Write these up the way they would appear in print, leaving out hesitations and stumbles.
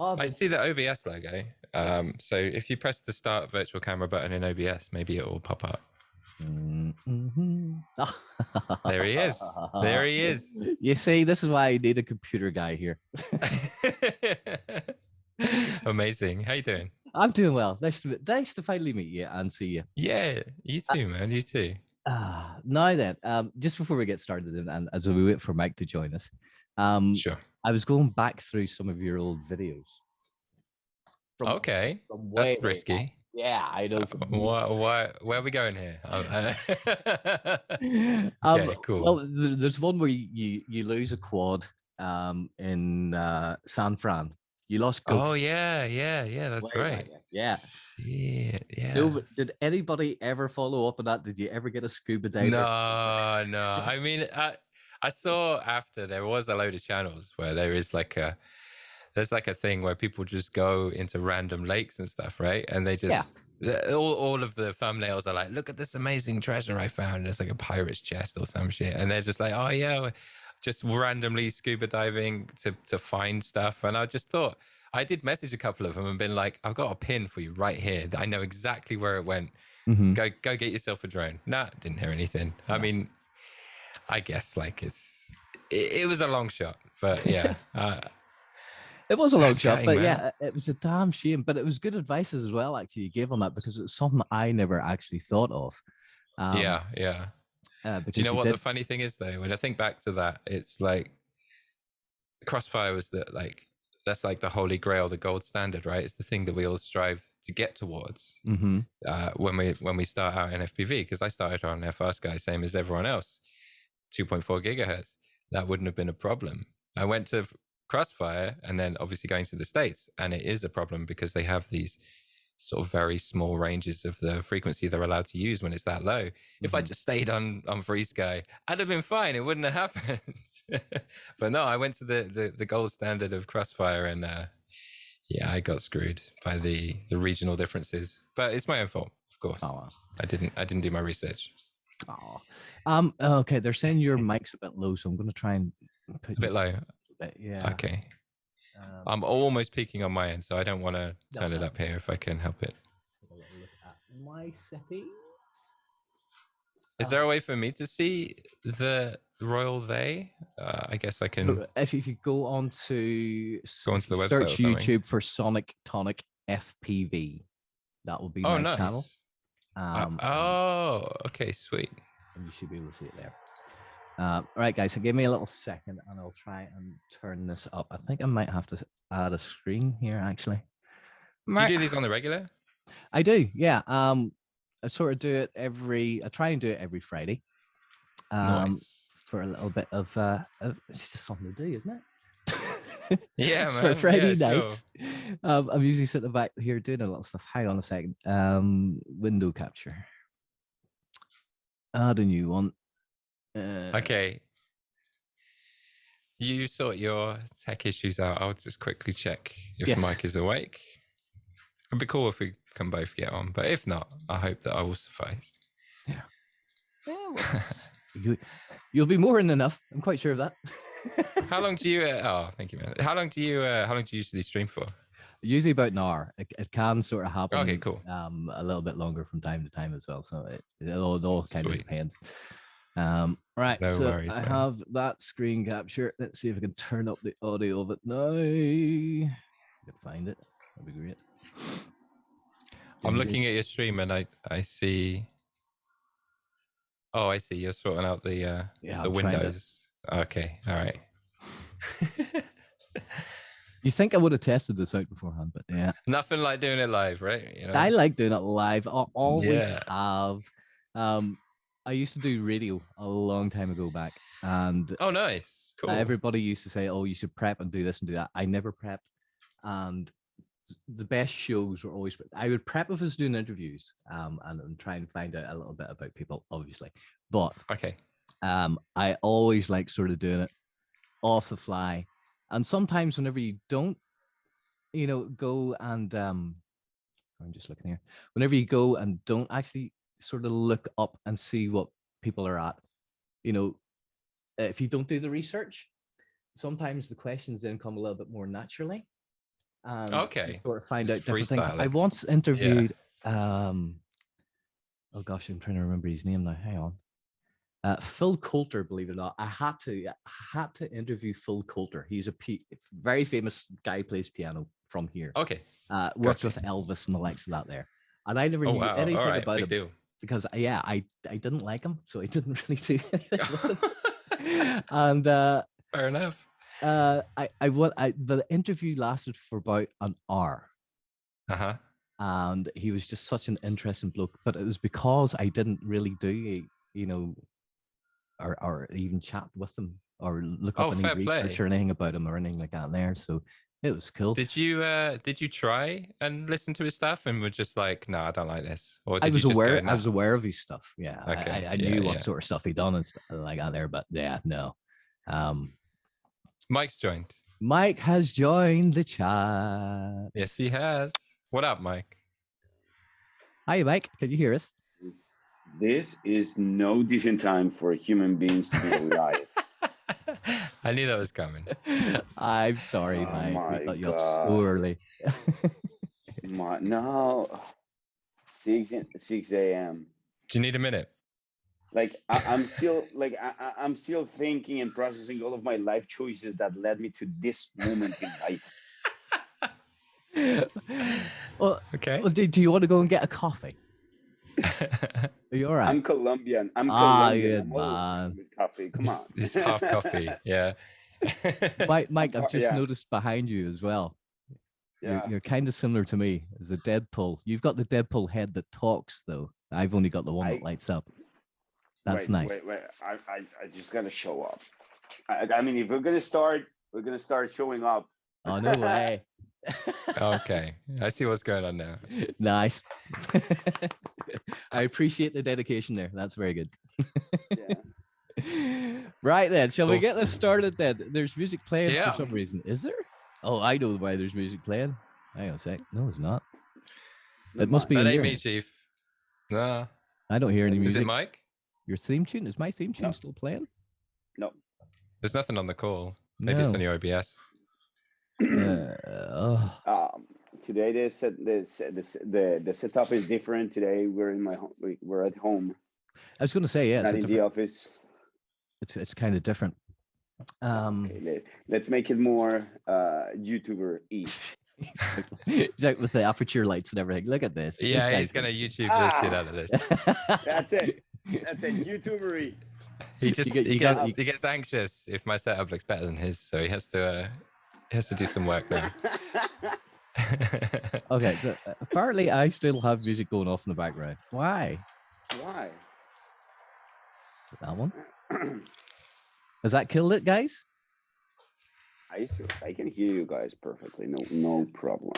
Oh, I see the OBS logo. So if you press the start virtual camera button in OBS, maybe it will pop up. There he is. There he is. You see, this is why I need a computer guy here. Amazing. How you doing? I'm doing well. Nice to finally meet you and see you. Yeah, you too, man. You too. Now then, just before we get started, and as we wait for Mike to join us, Sure. I was going back through some of your old videos. Okay, From that's way back. risky. Yeah, I know. Why? Where are we going here? Okay, cool. Well, there's one where you lose a quad in San Fran. You lost go. Oh yeah, that's Way right. back. Yeah. Shit, yeah. No, did anybody ever follow up on that? Did you ever get a scuba diver? No. I mean, I saw after there was a load of channels where there's like a thing where people just go into random lakes and stuff, right? And they just all of the thumbnails are like, look at this amazing treasure I found. It's like a pirate's chest or some shit, and they're just like, oh yeah, just randomly scuba diving to find stuff. And I just thought, I did message a couple of them and been like, I've got a pin for you right here. I know exactly where it went. Go get yourself a drone. Nah, didn't hear anything. I mean, I guess like it was a long shot, but yeah. It was a long shot, but yeah, it was a damn shame. But it was good advice as well, actually, you gave on that, because it's something I never actually thought of. Yeah. Do you know what the funny thing is, though? When I think back to that, it's like Crossfire was that's like the holy grail, the gold standard, right? It's the thing that we all strive to get towards when we start out in FPV. Because I started on FR-Sky, same as everyone else, 2.4 gigahertz. That wouldn't have been a problem. I went to Crossfire and then obviously going to the States, and it is a problem because they have these sort of very small ranges of the frequency they're allowed to use when it's that low. If I just stayed on FreeSky, I'd have been fine. It wouldn't have happened. But no, I went to the gold standard of Crossfire, and yeah, I got screwed by the regional differences. But it's my own fault, of course. Oh, wow. I didn't do my research. Oh, okay. They're saying your mic's a bit low, so I'm going to try and put a bit low. Yeah. Okay. I'm almost peaking on my end, so I don't want to turn it up here if I can help it. Take a little look at my settings. Is there a way for me to see the Royal They? I guess I can. If you go on to the website, search YouTube for Sonic Tonic FPV, that will be my channel. Oh, okay, sweet. And you should be able to see it there. Right, guys, so give me a little second and I'll try and turn this up. I think I might have to add a screen here, actually. Do you do these on the regular? I do, yeah. I sort of do it I try and do it every Friday. Nice. For a little bit of, it's just something to do, isn't it? Yeah, man. For Friday nights. Sure. I'm usually sitting back here doing a lot of stuff. Hang on a second. Window capture. Add a new one. Okay. You sort your tech issues out. I'll just quickly check if Mike is awake. It'd be cool if we can both get on, but if not, I hope that I will suffice. Yeah. You'll be more than enough. I'm quite sure of that. How long do you? Oh, thank you, man. How long do you usually stream for? Usually about an hour. It can sort of happen. Okay, cool. A little bit longer from time to time as well. So it all kind of depends. Right, no worries, I have that screen capture. Let's see if I can turn up the audio of it now. I can find it. That'd be great. I'm looking at your stream and I see. Oh, I see. You're sorting out the windows. Okay, all right. You think I would have tested this out beforehand, but yeah. Nothing like doing it live, right? You know? I like doing it live. I always have. I used to do radio a long time ago back, and oh, nice, cool. Everybody used to say, "Oh, you should prep and do this and do that." I never prepped, and the best shows were always. I would prep if I was doing interviews, and try and find out a little bit about people, obviously. But okay, I always like sort of doing it off the fly, and sometimes whenever you don't, go and I'm just looking here. Whenever you go and don't actually sort of look up and see what people are at, if you don't do the research, sometimes the questions then come a little bit more naturally. and Okay. sort of find Just out different things. I freestyling. once interviewed, oh gosh, I'm trying to remember his name now. Hang on. Phil Coulter, believe it or not. I had to interview Phil Coulter. He's a very famous guy, plays piano from here. Okay. Worked with Elvis and the likes of that there. And I never knew anything All right. about Big him deal. because I didn't like him, so I didn't really do anything with him. And fair enough. The interview lasted for about an hour. Uh-huh. And he was just such an interesting bloke. But it was because I didn't really do, or even chat with him or look up any research or anything about him or anything like that there. So it was cool. Did you try and listen to his stuff and were just like, no, I don't like this? Or did I was you just aware. Go, nah? I was aware of his stuff. Yeah, okay. I knew what sort of stuff he'd done and stuff like that there. But yeah, no. Mike's joined. Mike has joined the chat. Yes, he has. What up, Mike? Hi, Mike. Can you hear us? This is no decent time for human beings to be alive. I knew that was coming. I'm sorry, Mike. We got you up so early. No, 6 a.m. Do you need a minute? Like I'm still I'm still thinking and processing all of my life choices that led me to this moment in life. Well, okay. Well, do you want to go and get a coffee? Are you all right? I'm Colombian. I'm Colombian. Good man. With coffee. Come on. It's half coffee. Yeah. Mike, I've just noticed behind you as well. Yeah. You're kind of similar to me as a Deadpool. You've got the Deadpool head that talks, though. I've only got the one that lights up. That's nice. Wait. I just gotta show up. I mean, if we're gonna start showing up. Oh, no way. Okay. I see what's going on now. Nice. I appreciate the dedication there. That's very good. Yeah. Right then. Shall we get this started then? There's music playing for some reason. Is there? Oh, I know why there's music playing. Hang on a sec. No, it's not. It must be. That ain't me, Chief. No. I don't hear any music. Is it Mike? Your theme tune? Is my theme tune still playing? No. There's nothing on the call. Maybe it's on your OBS. Today the setup is different. Today we're in my home. We're at home. I was going to say, yeah, not in the office. It's kind of different. Okay, let's make it more YouTuber-y. Exactly, with the aperture lights and everything. Look at this. Yeah, he's gonna YouTube the shit out of this. That's it. YouTuber-y. He gets anxious if my setup looks better than his, so he has to do some work now. Okay, so apparently I still have music going off in the background. Why? That one. Has that killed it, guys? I can hear you guys perfectly. No problem.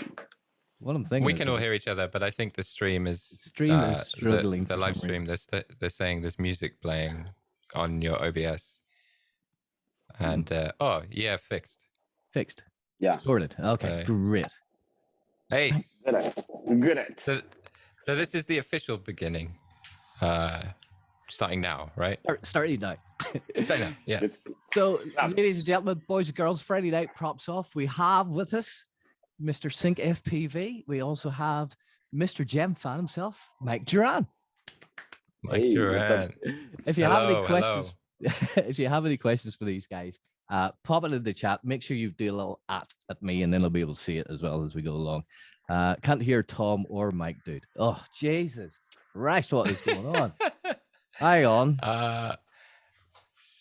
What I'm thinking. We can all hear each other, but I think the stream is struggling. The live stream. They're saying there's music playing on your OBS, and fixed. Fixed. Yeah. Sorted. Okay. Great. Hey. Good at. So this is the official beginning. Starting now, right? Starting now. Starting now. Yes. So, ladies and gentlemen, boys and girls, Friday night props off. We have with us Mr. Sync FPV. We also have Mr. Gemfan himself, Mike DURAN. Mike DURAN. If you have any questions, if you have any questions for these guys, pop it in the chat. Make sure you do a little at me, and then I'll be able to see it as well as we go along. Can't hear Tom or Mike, dude. Oh, Jesus Christ, what is going on? Hang on.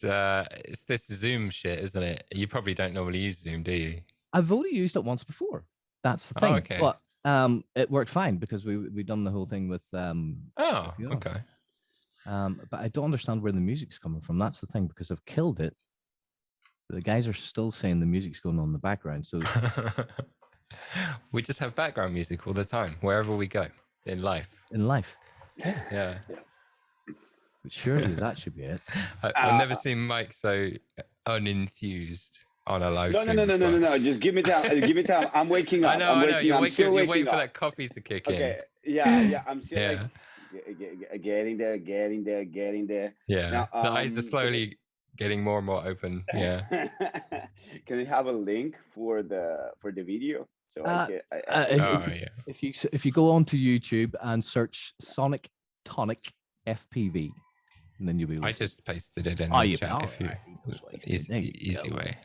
It's this Zoom shit, isn't it? You probably don't normally use Zoom, do you? I've only used it once before. That's the thing. Oh, okay. But it worked fine because we done the whole thing with okay. But I don't understand where the music's coming from. That's the thing, because I've killed it. The guys are still saying the music's going on in the background. So we just have background music all the time, wherever we go in life. Yeah. But surely that should be it. I've never seen Mike so unenthused on a live stream. No. Just give me time. I'm waking up. I know. You're waiting for that coffee to kick in. Okay. Yeah. I'm still like getting there. Yeah. Now, the eyes are slowly getting more and more open. Yeah. Can we have a link for the video? So if you go onto YouTube and search Sonic Tonic FPV, and then you'll be able I just pasted it in Oh, the you chat. If you easy way.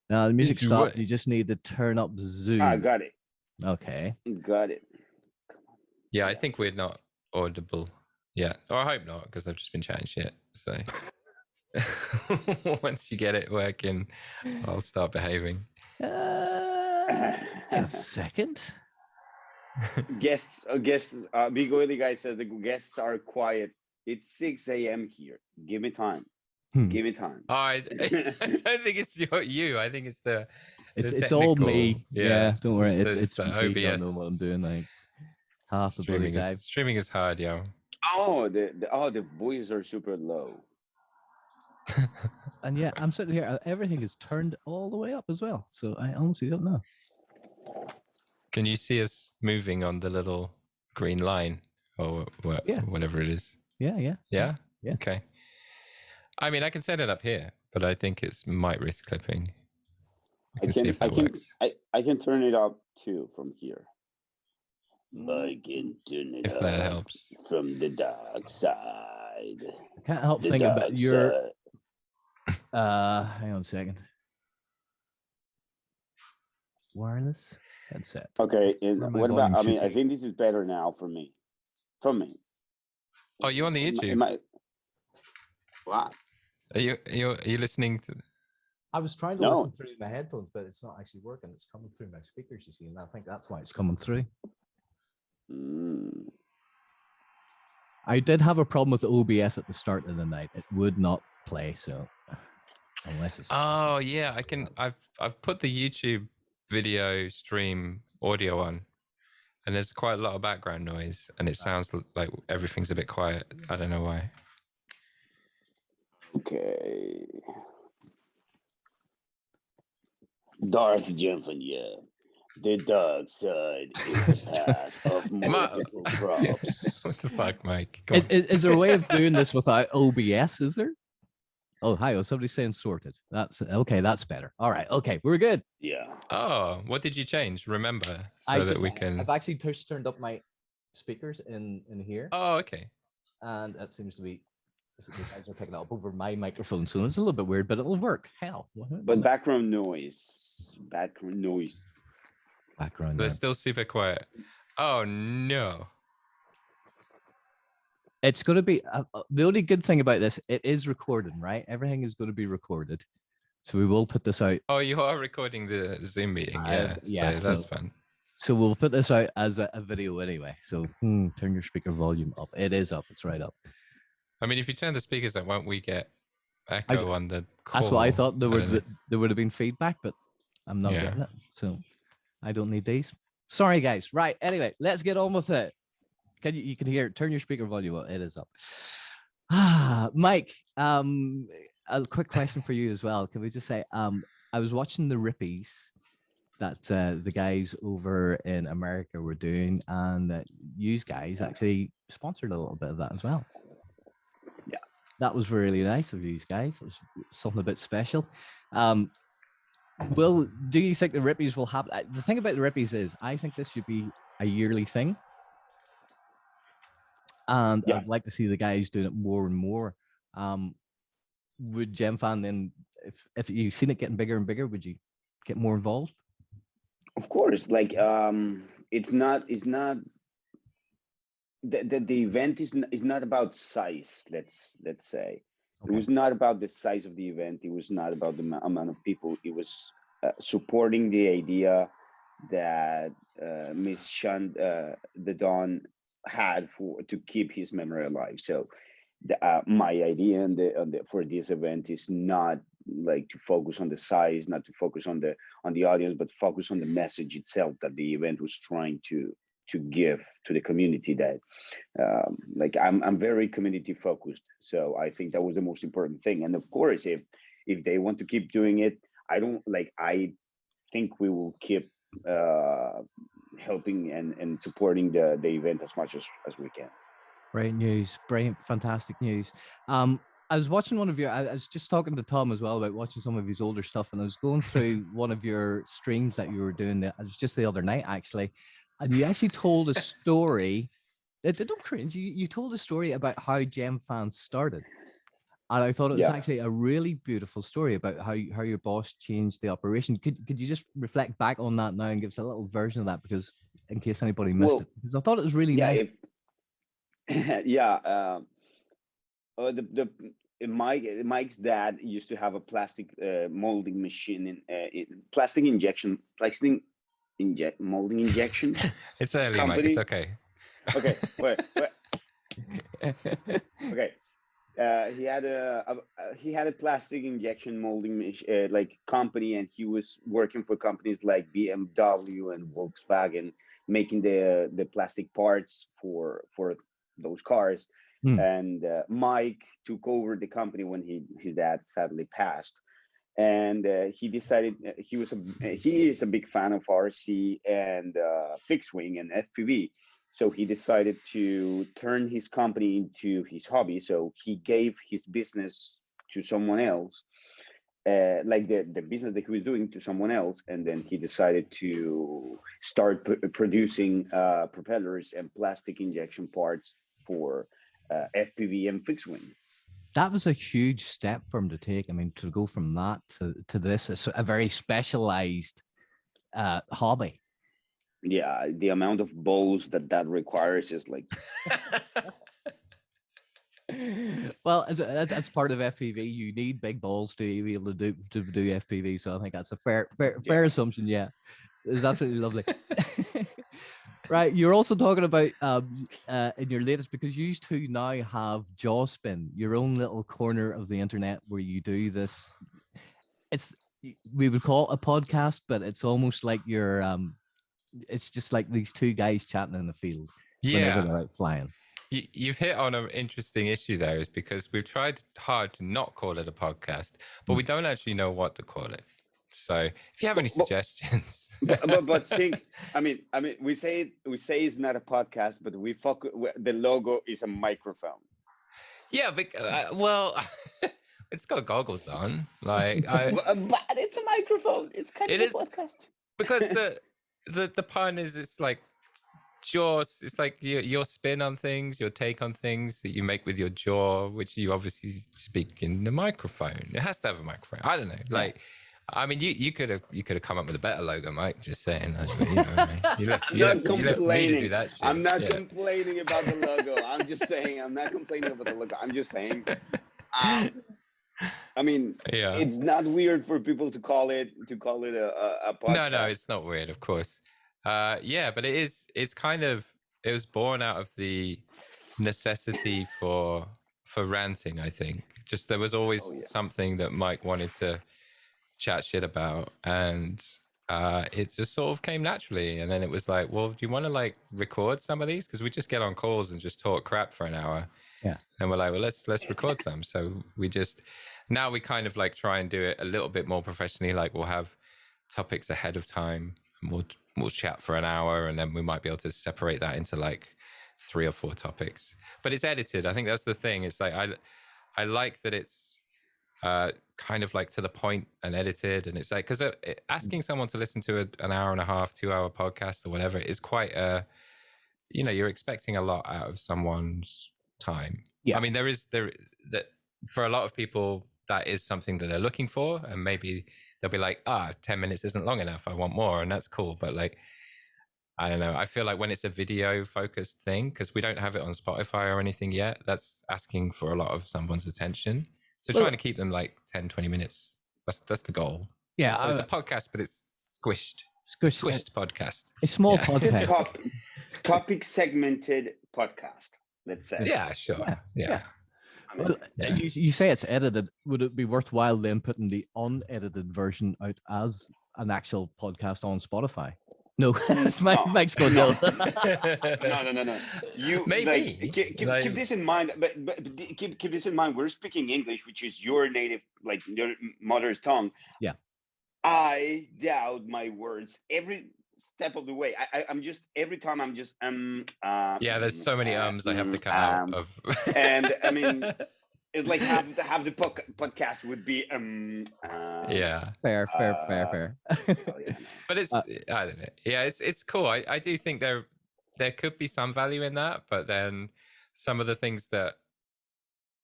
Now the music Easy stopped. way. You just need to turn up zoom. I got it. Okay. Got it. Yeah, I think we're not audible yet. Or I hope not, because I've just been chatting shit. So once you get it working, I'll start behaving. Give a second. Guests, Big Oily Guy says the guests are quiet. It's 6 a.m. here. Give me time. Give me time. Oh, I don't think it's you. I think it's the it's all me. Yeah, don't worry. It's the me. OBS. Don't know what I'm doing. Like half the bloody time. Streaming is hard, yo. Oh, the voices are super low. And yeah, I'm sitting here. Everything is turned all the way up as well. So I honestly don't know. Can you see us moving on the little green line or whatever it is? Yeah. Okay. I mean, I can set it up here, but I think it might risk clipping. I can see if that works. I can turn it up too from here. I can turn it if up that helps from the dark side. I can't help thinking about your. Hang on a second. Wireless headset. Okay, and what about? I mean, I think this is better now for me. From me. Oh, you on the YouTube? What? Are you listening to? I was trying to listen through my headphones, but it's not actually working. It's coming through my speakers, you see, and I think that's why it's coming through. I did have a problem with the OBS at the start of the night. It would not play, so unless it's. Oh yeah, I can. I've put the YouTube video stream audio on, and there's quite a lot of background noise, and it sounds like everything's a bit quiet. I don't know why. Okay. Darth Gemfan, yeah. The dark side is the path of multiple crops. What the fuck, Mike? Is there a way of doing this without OBS? Is there? Oh, hi. Oh, somebody's saying sorted. That's okay. That's better. All right. Okay, we're good. Yeah. Oh, what did you change? Remember, so that we can. I've actually turned up my speakers in here. Oh, okay. And that seems to be. The guys are picking up over my microphone, so it's a little bit weird, but it'll work. Hell. But background noise. They're still super quiet. Oh no. It's going to be the only good thing about this. It is recording, right? Everything is going to be recorded, so we will put this out. Oh, you are recording the Zoom meeting, yeah. So that's fun. So we'll put this out as a video anyway. So turn your speaker volume up. It is up. It's right up. I mean, if you turn the speakers up, won't we get echo on the call? That's what I thought. There would have been feedback, but I'm not getting it. So I don't need these. Sorry, guys. Right. Anyway, let's get on with it. You can hear it. Turn your speaker volume up. It is up. Mike, a quick question for you as well. Can we just say, I was watching the Rippies that the guys over in America were doing, and you guys actually sponsored a little bit of that as well. Yeah, that was really nice of you guys. It was something a bit special. Do you think the Rippies will have? The thing about the Rippies is, I think this should be a yearly thing. And I'd like to see the guys doing it more and more. Would Gemfan then, if you've seen it getting bigger and bigger, would you get more involved? Of course, like it's not the event is not about size. Let's say it was not about the size of the event. It was not about the amount of people. It was supporting the idea that Miss Shand, the Don, had to keep his memory alive. So my idea for this event is not like to focus on the size, not to focus on the audience, but focus on the message itself that the event was trying to give to the community. That like I'm very community focused, so I think that was the most important thing. And of course, if they want to keep doing it, I think we will keep helping and supporting the event as much as we can. Great news, brilliant, fantastic news. I was watching one of your. I was just talking to Tom as well about watching some of his older stuff, and I was going through one of your streams that you were doing. It was just the other night, actually, and you actually told a story. Don't cringe. You told a story about how Gemfan started, and I thought it was actually a really beautiful story about how your boss changed the operation. Could you just reflect back on that now and give us a little version of that, because in case anybody missed it, because I thought it was really nice. Mike's dad used to have a plastic molding machine molding injection. It's early, company. Mike. It's okay. Okay, wait. Okay. He had a plastic injection molding like company, and he was working for companies like BMW and Volkswagen, making the plastic parts for those cars. And Mike took over the company when his dad sadly passed, and he decided he is a big fan of RC and fixed wing and FPV. So he decided to turn his company into his hobby. So he gave his business to someone else, like the business that he was doing to someone else. And then he decided to start producing propellers and plastic injection parts for FPV and fixed wing. That was a huge step for him to take. I mean, to go from that to this, it's a very specialized hobby. Yeah, the amount of balls that requires is like. Well, that's part of FPV. You need big balls to be able to do FPV. So I think that's a fair assumption. Yeah, it's absolutely lovely. Right, you're also talking about in your latest, because you two now have YAW SPIN, your own little corner of the internet where you do this. We would call it a podcast, but it's almost like you're it's just like these two guys chatting in the field whenever they're out flying. You've hit on an interesting issue there, is because we've tried hard to not call it a podcast, but we don't actually know what to call it. So if you have any suggestions. but think, I mean, we say it's not a podcast, but the logo is a microphone. Yeah, but well, it's got goggles on, like. But it's a microphone. It's kind of a podcast. Because the pun is, it's like jaws. It's like your spin on things, your take on things that you make with your jaw, which you obviously speak in the microphone. It has to have a microphone. I don't know, like. I mean, you could have come up with a better logo, Mike. Just saying. You left me to do that shit. I'm not complaining about the logo. I'm just saying. I'm not complaining about the logo. I'm just saying. I mean, it's not weird for people to call it a podcast. No, it's not weird, of course. But it is. It's kind of. It was born out of the necessity for ranting. I think just there was always something that Mike wanted to chat shit about, and it just sort of came naturally. And then it was like, well, do you want to like record some of these, because we just get on calls and just talk crap for an hour, and we're like, well, let's record some. So we kind of like try and do it a little bit more professionally. Like we'll have topics ahead of time, and we'll chat for an hour, and then we might be able to separate that into like 3 or 4 topics, but it's edited. I think that's the thing. It's like I like that it's kind of like to the point and edited, and it's like, because asking someone to listen to an hour and a half, 2-hour podcast or whatever is quite you're expecting a lot out of someone's time. I mean, that for a lot of people that is something that they're looking for, and maybe they'll be like, 10 minutes isn't long enough, I want more, and that's cool. But like, I don't know, I feel like when it's a video focused thing, because we don't have it on Spotify or anything yet, that's asking for a lot of someone's attention. So trying to keep them like 10, 20 minutes. That's the goal. Yeah. So it's a podcast, but it's squished podcast. A small podcast. Topic segmented podcast, let's say. Yeah, sure. Yeah. Well, you say it's edited. Would it be worthwhile then putting the unedited version out as an actual podcast on Spotify? No, Mike's going no. No. You maybe keep this in mind, but keep this in mind. We're speaking English, which is your native, like your mother tongue. Yeah. I doubt my words every step of the way. I'm just every time I'm just yeah, there's so many I have to cut out of. And I mean, It's like have the podcast would be yeah. Fair. well, yeah, no. But it's I don't know. Yeah, it's cool. I do think there could be some value in that, but then some of the things that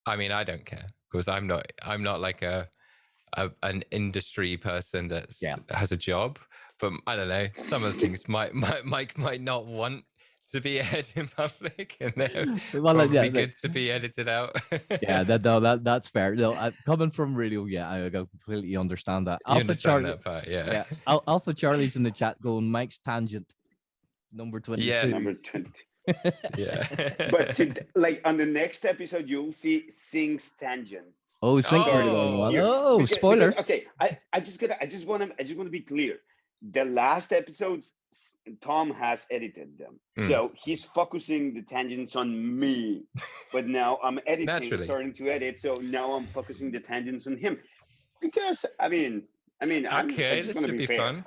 I mean, I don't care because I'm not like an industry person that has a job. But I don't know. Some of the things Mike might not want to be aired in public, and they're probably good to be edited out. That's fair. No, coming from radio, I completely understand that. You understand that part, yeah. Alpha Charlie's in the chat going, Mike's tangent, number 22. Yeah, number 20. Yeah. But like on the next episode, you'll see Sing's tangent. Oh, Sing spoiler. Because, okay, I just want to be clear. The last episodes, Tom has edited them, so he's focusing the tangents on me. But now I'm editing, starting to edit, so now I'm focusing the tangents on him. Because I mean, okay, this should be fun.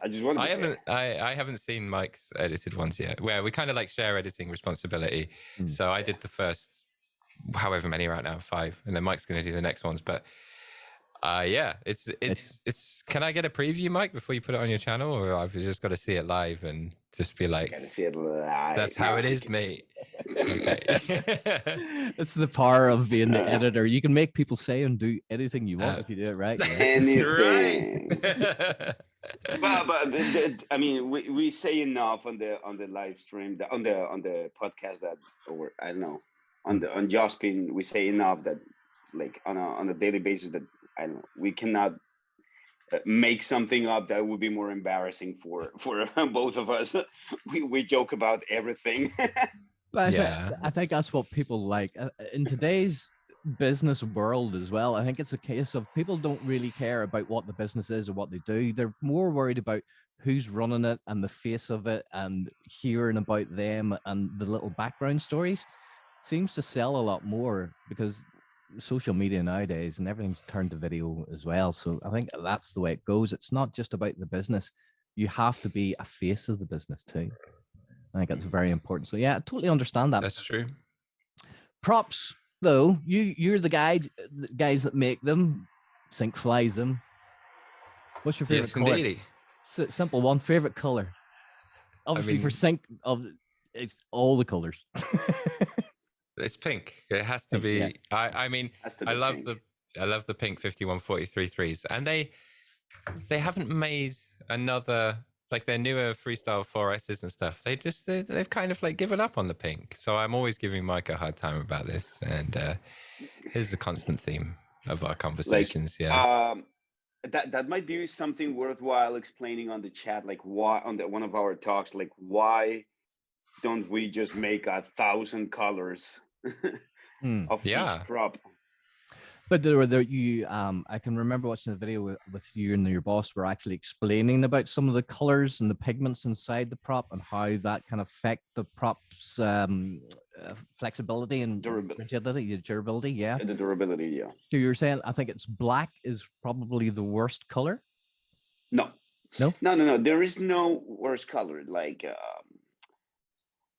I haven't seen Mike's edited ones yet. Where we kind of like share editing responsibility. So I did the first, however many right now, 5, and then Mike's going to do the next ones. But it's. Can I get a preview, Mike, before you put it on your channel, or I've just got to see it live and just be like, gotta see it live. That's how it is, mate. Okay. It's the power of being the editor. You can make people say and do anything you want if you do it right. Anything. Well, but I mean, we say enough on the live stream, on the podcast that, or I don't know, on YAW SPIN, we say enough that like on a daily basis that I don't know, we cannot make something up that would be more embarrassing for both of us. We joke about everything. But I think that's what people like in today's business world as well. I think it's a case of people don't really care about what the business is or what they do. They're more worried about who's running it and the face of it and hearing about them, and the little background stories seems to sell a lot more because social media nowadays and everything's turned to video as well. So I think that's the way it goes. It's not just about the business. You have to be a face of the business too. I think that's very important. So yeah, I totally understand that. That's true. Props though, you're the guys that make them. Sync flies them. What's your favorite color? Indeedy. Simple one. Favorite color? Obviously, for Sync, it's all the colors. It's pink. It has to be. Yeah. I mean, I love the pink 5143.3s, and they haven't made another, like their newer freestyle 4S's and stuff. They've kind of like given up on the pink. So I'm always giving Mike a hard time about this, and here's the constant theme of our conversations. That might be something worthwhile explaining on the chat, like why on one of our talks, like why don't we just make 1,000 colors of each prop? But I can remember watching a video with you and your boss were actually explaining about some of the colors and the pigments inside the prop and how that can affect the prop's flexibility and rigidity, durability. Yeah, the durability. Yeah. So you're saying, I think it's black is probably the worst color. No. There is no worse color. Like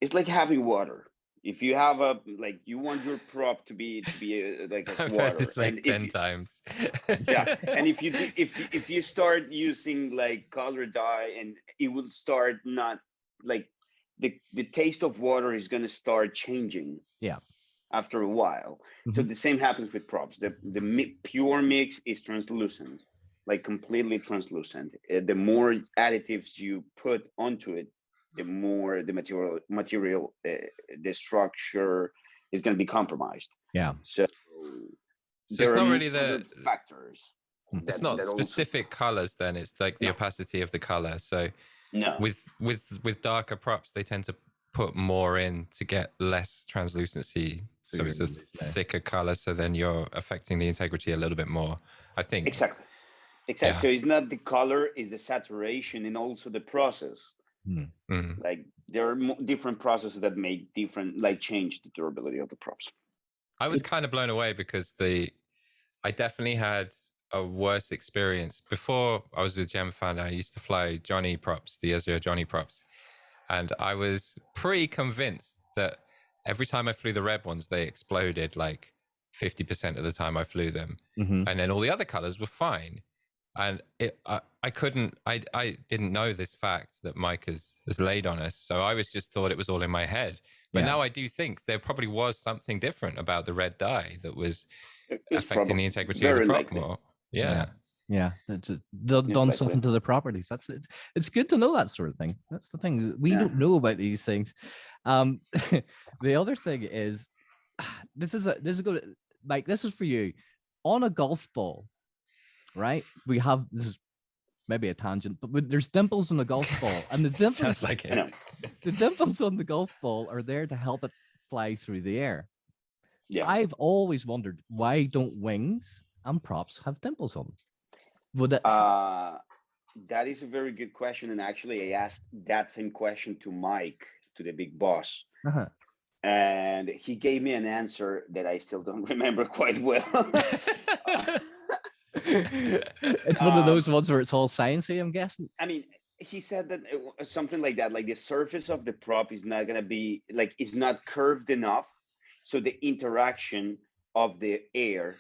it's like having water. If you have you want your prop to be like a water. It's like 10 times. Yeah, and if you start using like color dye, and it will start not like the taste of water is going to start changing. Yeah. After a while. So the same happens with props. The pure mix is translucent, like completely translucent. The more additives you put onto it, the more the material, the structure is going to be compromised. Yeah. So it's not really the factors. It's not specific colors. Then it's like the opacity of the color. So no, with darker props, they tend to put more in to get less translucency. So it's a thicker color. So then you're affecting the integrity a little bit more, I think. Exactly. Yeah. So it's not the color, it's the saturation and also the process. Like there are different processes that make different, like change the durability of the props. I was kind of blown away because I definitely had a worse experience before I was with Gemfan. I used to fly Johnny props, the Azure Johnny props, and I was pretty convinced that every time I flew the red ones, they exploded like 50% of the time I flew them. And then all the other colors were fine. And I didn't know this fact that Mike has laid on us. So I just thought it was all in my head. But now I do think there probably was something different about the red dye that was affecting the integrity of the prop more. Yeah. Done something to the properties. It's good to know that sort of thing. That's the thing. We don't know about these things. The other thing is, this is good, Mike. This is for you. On a golf ball, right? We have, this is maybe a tangent, but there's dimples on the golf ball, and the dimples sounds like it. The dimples on the golf ball are there to help it fly through the air. Yeah, I've always wondered, why don't wings and props have dimples on them? Would it... that is a very good question, and actually I asked that same question to Mike, to the big boss, and he gave me an answer that I still don't remember quite well. It's one of those ones where it's all sciencey, I'm guessing. I mean, he said that something like that, like the surface of the prop is not gonna be like, it's not curved enough, so the interaction of the air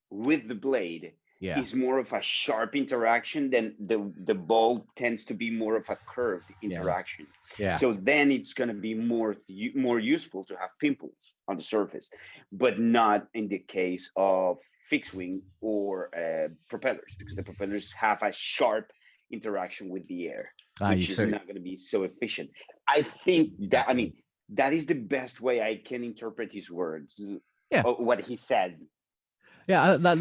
with the blade is more of a sharp interaction than the ball tends to be more of a curved interaction. So then it's going to be more useful to have pimples on the surface, but not in the case of fixed wing or propellers, because the propellers have a sharp interaction with the air, which is not going to be so efficient. I think that, I mean, that is the best way I can interpret his words, what he said. Yeah, but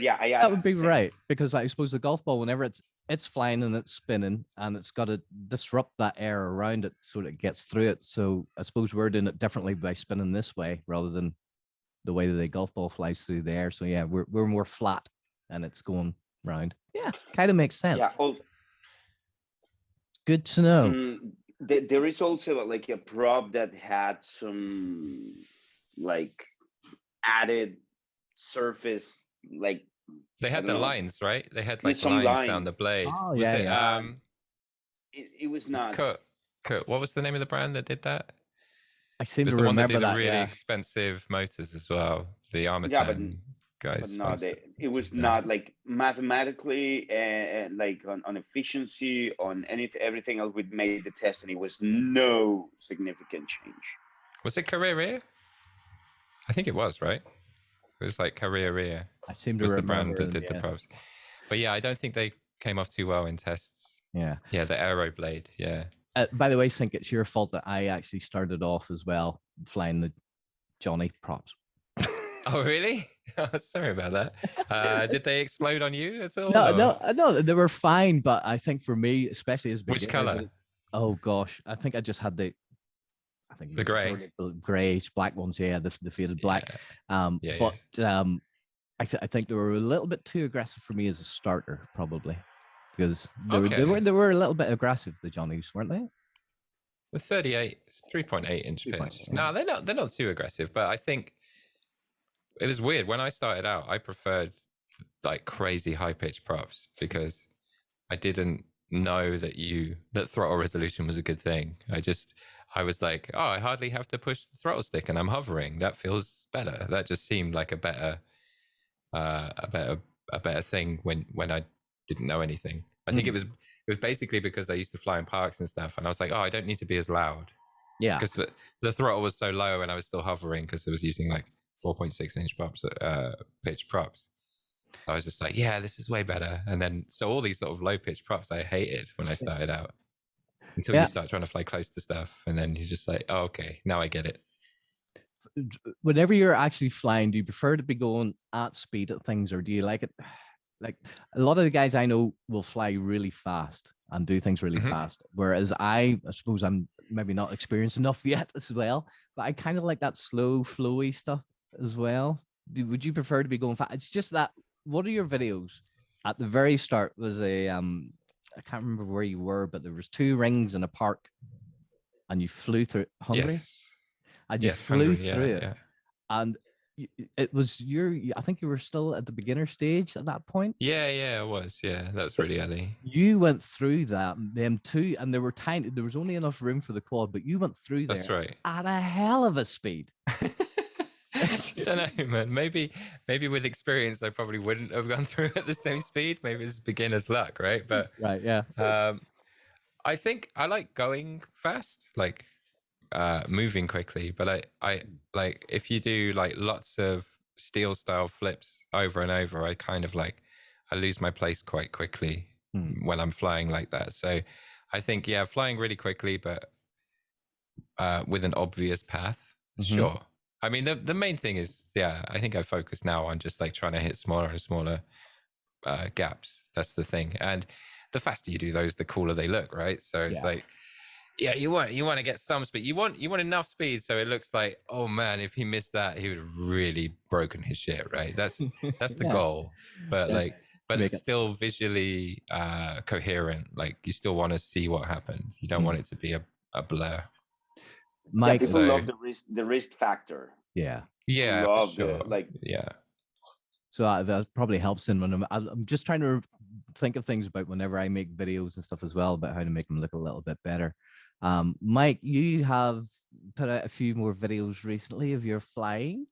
yeah, that would be right, because I suppose the golf ball, whenever it's flying and it's spinning, and it's got to disrupt that air around it so that it gets through it. So I suppose we're doing it differently by spinning this way rather than the way that the golf ball flies through the air. So yeah, we're more flat and it's going round. Yeah, kind of makes sense. Yeah, good to know. There is also like a prop that had some like added surface, like they had the lines, right? They had like lines down the blade. Oh, it was not Kurt. What was the name of the brand that did that? I seem to remember one that did that. The really expensive motors as well. The Armathon guys. But no, it was not like mathematically and like on efficiency, on everything else. We made the test, and it was no significant change. Was it Carrera? I think it was, right? It was like Carrera. I seem to remember the brand that did the props. But yeah, I don't think they came off too well in tests. Yeah, the Aero blade. Yeah. By the way, I think it's your fault that I actually started off as well flying the Johnny props. Oh, really? Sorry about that. Did they explode on you at all? No, they were fine. But I think for me, especially as which color? Oh gosh, I think I just had the gray, grayish black ones. Yeah, the faded black. But I think they were a little bit too aggressive for me as a starter, probably, because they were a little bit aggressive. The Johnnies, weren't they? The 38, 3.8 inch pitch. No, they're not too aggressive, but I think it was weird when I started out. I preferred like crazy high pitch props because I didn't know that throttle resolution was a good thing. I was like, oh, I hardly have to push the throttle stick and I'm hovering. That feels better. That just seemed like a better thing when I didn't know anything. I think it was basically because I used to fly in parks and stuff, and I was like, oh, I don't need to be as loud. Yeah, because the throttle was so low and I was still hovering because I was using like 4.6 inch props, pitch props. So I was just like, yeah, this is way better. And then so all these sort of low pitch props I hated when I started out, until you start trying to fly close to stuff, and then you're just like, oh, okay, now I get it. Whenever you're actually flying, do you prefer to be going at speed at things, or do you like it? Like a lot of the guys I know will fly really fast and do things really fast, whereas I suppose I'm maybe not experienced enough yet as well, but I kind of like that slow, flowy stuff as well. Would you prefer to be going fast? It's just that one of your videos at the very start was I can't remember where you were, but there was 2 rings in a park, and you flew through Hungary, and you flew through it, and it was I think you were still at the beginner stage at that point. Yeah, I was. Yeah, that was really early. You went through them 2, and they were tiny. There was only enough room for the quad, but you went through there. That's right. At a hell of a speed. I don't know, man. Maybe with experience, I probably wouldn't have gone through at the same speed. Maybe it's beginner's luck, right? But right, yeah. I think I like going fast, like moving quickly. But I like if you do like lots of steel style flips over and over, I kind of like I lose my place quite quickly when I'm flying like that. So I think flying really quickly, but with an obvious path, sure. I mean, the main thing is, I think I focus now on just like trying to hit smaller and smaller gaps. That's the thing. And the faster you do those, the cooler they look, right? So it's like, you want to get some speed. You want enough speed so it looks like, oh man, if he missed that, he would have really broken his shit, right? That's the goal. But but it's still visually coherent. Like you still want to see what happened. You don't want it to be a blur. Mike, people love the wrist factor. Yeah, love for sure. So that probably helps in when I'm just trying to think of things about whenever I make videos and stuff as well about how to make them look a little bit better. Mike, you have put out a few more videos recently of your flying.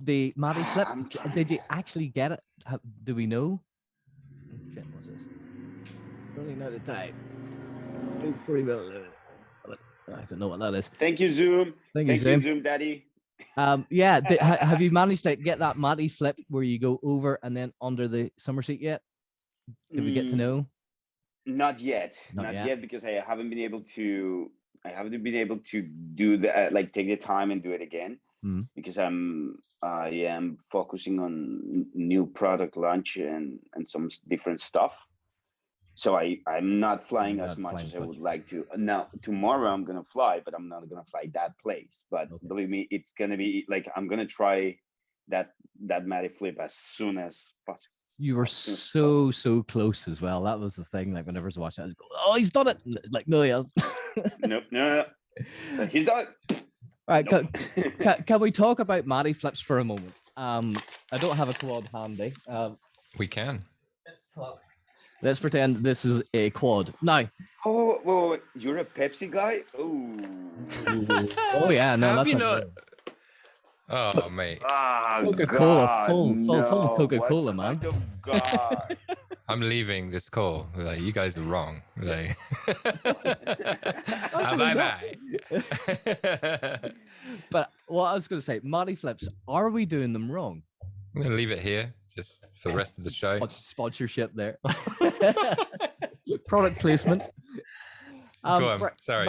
The Matty flip, did you actually get it? Do we know? Oh, shit, what's this? Running out of time. 40 minutes. I don't know what that is. Thank you, Zoom. Thank you, Zoom Daddy. Have you managed to get that Matty flip where you go over and then under the somersault yet? Did we get to know? Not yet. Not yet, because I haven't been able to. I haven't been able to do that. Like take the time and do it again because I am focusing on new product launch and some different stuff. So I'm not flying as much as I would like to. Now tomorrow I'm gonna fly, but I'm not gonna fly that place. But believe me, it's gonna be like I'm gonna try that Matty flip as soon as possible. You were so close as well. That was the thing. Like whenever I was watching, I was going, "Oh, he's done it!" Like no, he hasn't. No. He's done it. All right, can we talk about Matty flips for a moment? I don't have a quad handy. We can. Let's pretend this is a quad. Now. Oh, you're a Pepsi guy? Oh yeah, no, have that's you not? Oh, mate. Coca-Cola, full Coca-Cola, man. God. I'm leaving this call. Like, you guys are wrong. Like, bye. But what I was going to say, Matty flips, are we doing them wrong? I'm going to leave it here just for the rest of the show. Sponsorship there. Product placement. Go on. Sorry.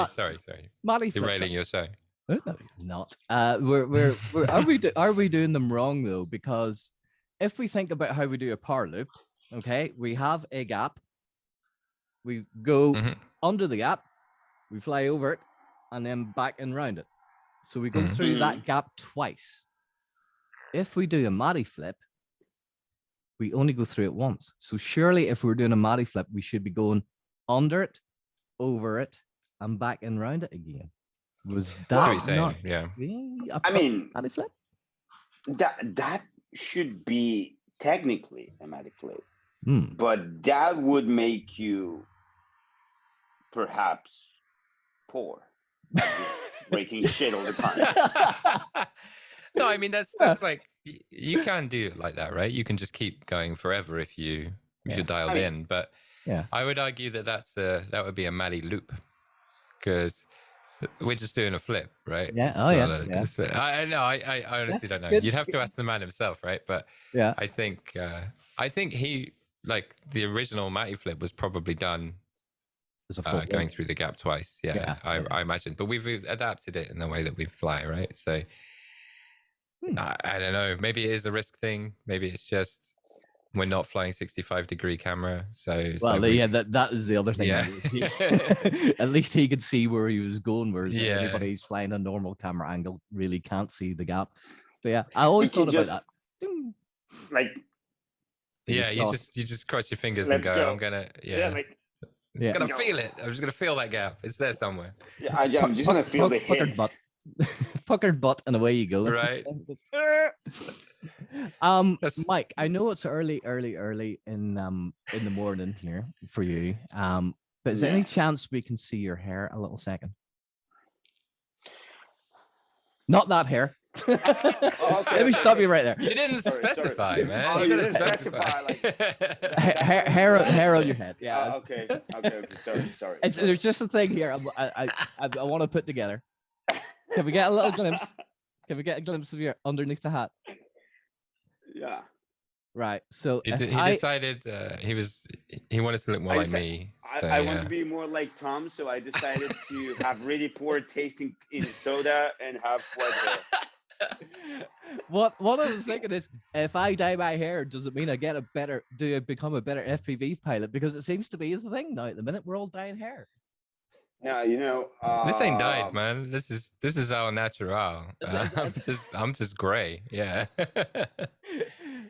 Matty flips. Derailing your show. No, not. Are we doing them wrong though? Because if we think about how we do a power loop, okay, we have a gap, we go under the gap, we fly over it, and then back and round it. So we go through that gap twice. If we do a Matty flip, we only go through it once. So surely if we're doing a Matty flip, we should be going under it, over it, and back and round it again. Was that not really I mean, Matty flip? That should be technically a Matty flip, but that would make you perhaps poor, breaking shit all the time. No, I mean that's like you can do it like that, right? You can just keep going forever if you're dialed in. But I would argue that would be a Matty loop because we're just doing a flip, right? Yeah. I know. I honestly don't know. You'd have to ask the man himself, right? But I think he like the original Matty flip was probably done going through the gap twice. I imagine. But we've adapted it in the way that we fly, right? So I don't know. Maybe it is a risk thing. Maybe it's just we're not flying 65-degree camera. So that is the other thing. Yeah. At least he could see where he was going, whereas everybody who's flying a normal camera angle really can't see the gap. But I always thought about that. Like, you just cross your fingers and go. I'm gonna just gonna feel it. I'm just gonna feel that gap. It's there somewhere. I'm just gonna feel the hit. Puckered butt and away you go. Right. Mike, I know it's early in the morning here for you. But is there any chance we can see your hair a little second? Not that hair. Oh, okay, Let me stop you right there. You didn't specify, man. Oh, you you gotta didn't specify. Hair on your head. Yeah. Okay. Sorry. There's just a thing here. I want to put together. Can we get a little glimpse? Can we get a glimpse of your underneath the hat? Yeah. Right. So he decided he wanted to look more like me. So, I want to be more like Tom, so I decided to have really poor tasting in soda and have white hair. What I was thinking is, if I dye my hair, does it mean I become a better FPV pilot? Because it seems to be the thing now. At the minute, we're all dyeing hair. Yeah, you know. This ain't dyed, man. This is our natural. I'm just gray. Yeah.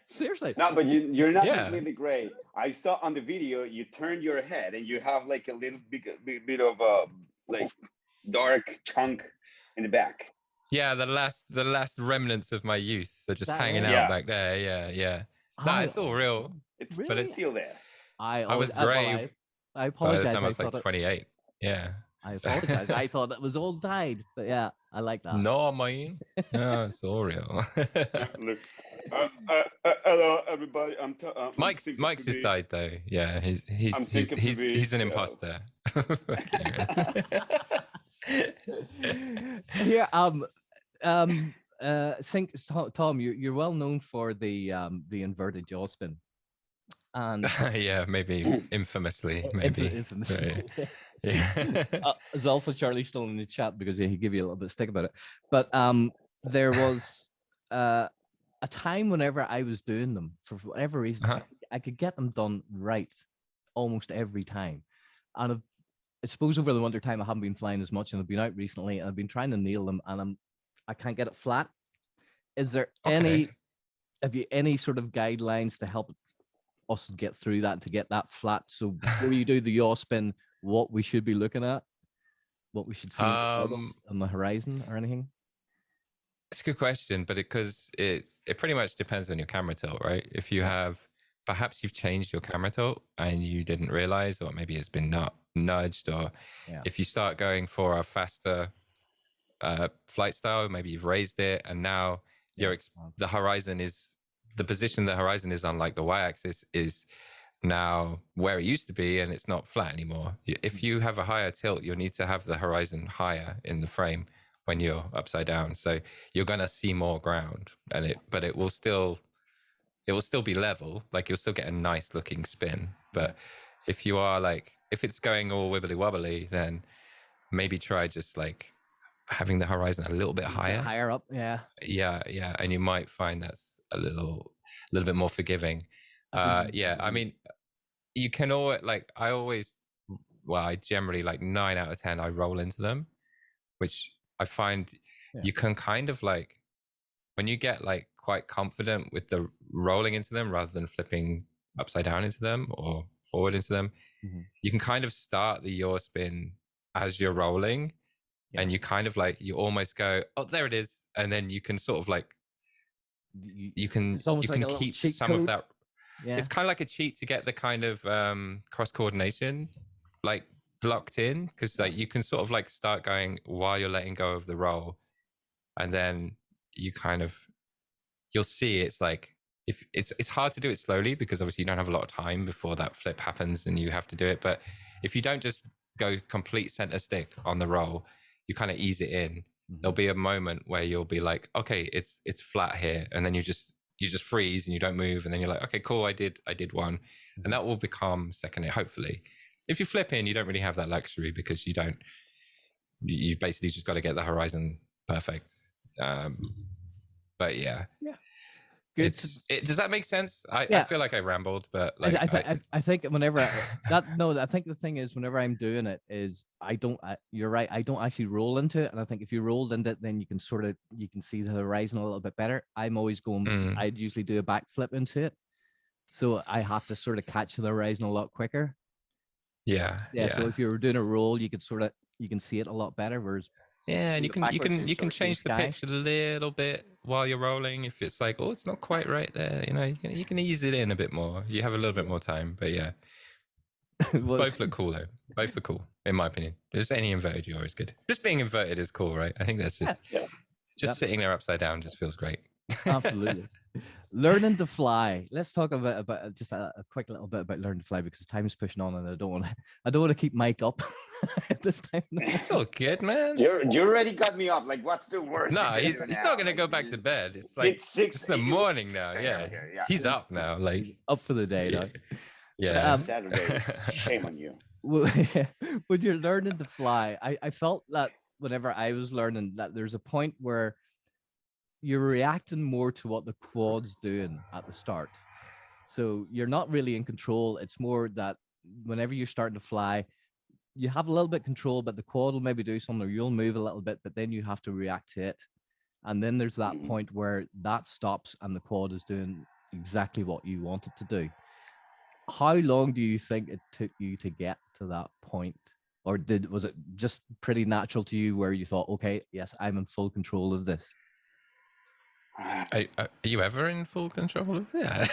Seriously. No, but you're not completely gray. I saw on the video you turned your head and you have like a little bit of like dark chunk in the back. Yeah, the last remnants of my youth are just hanging out back there. Yeah. No, it's all real. But it's still there. I was gray. I apologize. By the time I was like 28. Yeah. I apologize. I thought it was all dyed, but yeah, I like that. No, man. No, it's all real. Look, hello everybody. Mike's is dyed though. Yeah, he's an imposter. Here, Tom, you're well known for the inverted yaw spin, and yeah, maybe infamously, maybe infamously. Right. Yeah. Is Alpha Charlie still in the chat because he gave you a little bit of stick about it? But there was a time whenever I was doing them for whatever reason, I could get them done right almost every time, and I suppose over the winter time I haven't been flying as much, and I've been out recently and I've been trying to nail them, and I can't get it flat. Is there have you any sort of guidelines to help us get through that, to get that flat? So before you do the yaw spin, what we should be looking at, what we should see on the horizon or anything? It's a good question, but because it pretty much depends on your camera tilt, right? If you have, perhaps you've changed your camera tilt and you didn't realize, or maybe it's been nudged, or if you start going for a faster flight style, maybe you've raised it and now the horizon is, the position the horizon is on, like the y-axis is now where it used to be and it's not flat anymore. If you have a higher tilt, you'll need to have the horizon higher in the frame when you're upside down, so you're going to see more ground, but it will still be level, like you'll still get a nice looking spin. But if you are like, if it's going all wibbly wobbly, then maybe try just like having the horizon a little bit higher up. Yeah, and you might find that's a little bit more forgiving. I mean, you can always, like, I generally, like 9 out of 10 I roll into them, which I find you can kind of like, when you get like quite confident with the rolling into them rather than flipping upside down into them or forward into them, you can kind of start the yaw spin as you're rolling, and you kind of like, you almost go, oh, there it is, and then you can sort of like, you can keep some of that. It's kind of like a cheat to get the kind of cross coordination like locked in, because like you can sort of like start going while you're letting go of the roll, and then you kind of, you'll see it's like, if it's hard to do it slowly because obviously you don't have a lot of time before that flip happens and you have to do it. But if you don't just go complete center stick on the roll, you kind of ease it in. There'll be a moment where you'll be like, okay, it's flat here, and then you just freeze and you don't move, and then you're like, okay, cool, I did one, and that will become second hit, hopefully. If you flip in, you don't really have that luxury because you basically just got to get the horizon perfect. But yeah. Good. Does that make sense? I feel like I rambled, but like I think whenever I think the thing is, whenever I'm doing it is you're right, I don't actually roll into it, and I think if you rolled into it, then you can see the horizon a little bit better. I'm always going, I'd usually do a backflip into it, so I have to sort of catch the horizon a lot quicker. Yeah. So if you were doing a roll, you can see it a lot better, whereas and you can change the pitch a little bit while you're rolling. If it's like, oh, it's not quite right there, you can ease it in a bit more. You have a little bit more time, but yeah. Both look cool though. Both are cool, in my opinion. Just any inverted yaw is good. Just being inverted is cool, right? I think that's just just sitting there upside down just feels great. Absolutely. Learning to fly. Let's talk about just a quick little bit about learning to fly, because time is pushing on and I don't want to keep Mike up at this time. It's all good, man. You already got me up. Like, what's the worst? No, he's not gonna go back to bed. It's like it's 6 in the morning now. Yeah. He's up now. Like up for the day now. Yeah. Saturday. Shame on you. When you're learning to fly, I felt that whenever I was learning, that there's a point where you're reacting more to what the quad's doing at the start. So you're not really in control. It's more that whenever you're starting to fly, you have a little bit of control, but the quad will maybe do something, or you'll move a little bit, but then you have to react to it. And then there's that point where that stops and the quad is doing exactly what you want it to do. How long do you think it took you to get to that point? Or was it just pretty natural to you where you thought, okay, yes, I'm in full control of this? Are you ever in full control of it? Yeah,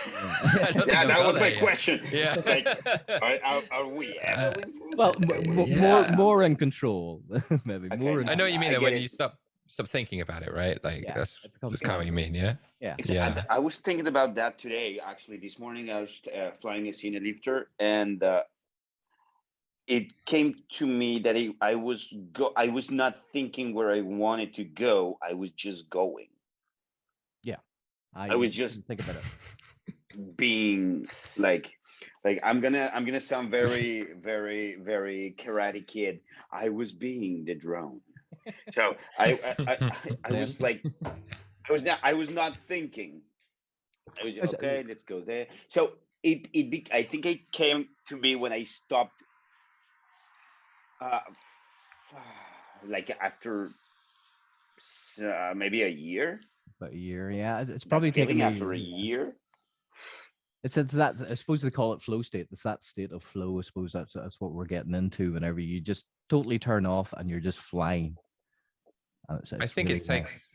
that was my question. Yeah. Like, are we ever in full well, more in control, maybe. Okay, more. I know what you mean. That when you stop thinking about it, right? Like that's kind of what you mean, yeah. Yeah. Yeah. I was thinking about that today. Actually, this morning I was flying a cine lifter, and it came to me that I was not thinking where I wanted to go. I was just going. Yeah. I was just think about it. Being like I'm gonna sound very, very, very Karate Kid. I was being the drone. So I was like, I was not thinking. I was okay. Let's go there. So I think it came to me when I stopped. Like after maybe a year. About a year, yeah. It's probably taken me after a year. It's that, I suppose they call it flow state. It's that state of flow. I suppose that's what we're getting into whenever you just totally turn off and you're just flying. I think really it takes,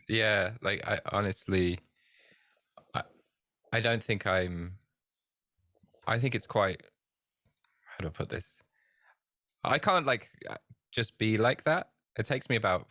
like I honestly, I don't think I think it's quite, how do I put this? I can't like just be like that. It takes me about